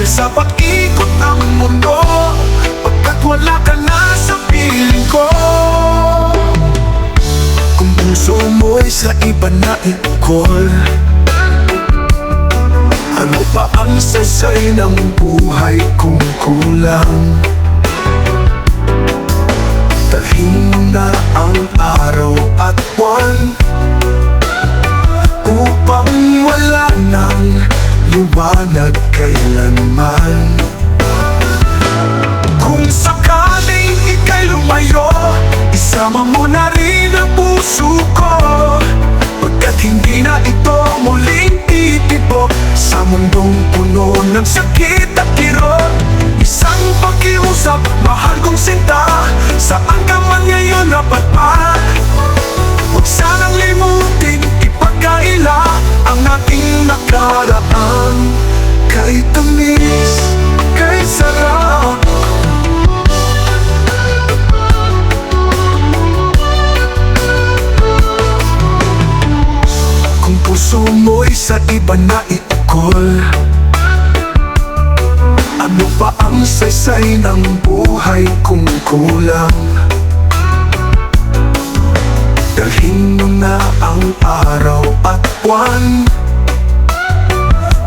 Dahil sa pag-ikot ng mundo, pagkat wala ka na sa piling ko. Kung puso mo'y sa iba na ikol, ano pa ang sasay ng buhay kung kulang? Dalhin mo na ang araw at buwan upang wala nang liwanag kailanman. Kung sakaling ika'y lumayo, isama mo na rin ang puso ko, pagkat hindi na ito muling titibok sa mundong puno ng sakit at kirot. Isang pakiusap, mahal kong sinta, saan ka man ngayon napadpad. Huwag sanang limutin, ipagkaila ang ating nakaraan. Kahit tamis, kahit sarap, kung puso mo'y sa iba na ikol, ano pa ang saysay ng buhay kung kulang? Dalhin mo na ang araw at buwan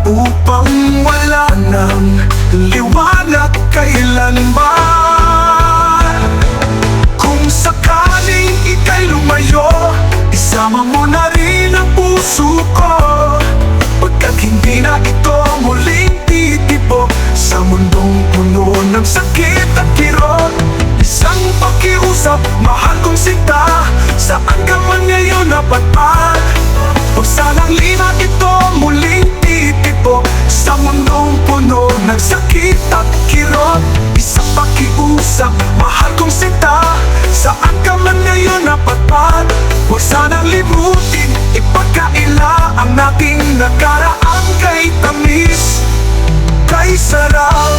upang wala nang liwanag kailanman. Kung sakaling ika'y lumayo, isama mo na rin ang puso ko, pagkat hindi na ito muling titibok sa mundong puno ng sakit at kirot. Isang pakiusap, mahal kong sinta, saan ka man ngayon napadpad. Huwag sanang lina ito muling titibok sa mundong puno ng sakit at kirot. Isang pakiusap, mahal kong sinta, saan ka man ngayon napadpad. Huwag sanang limutin, ipagkaila ang ating nakaraan. Kay tamis, kay sarap,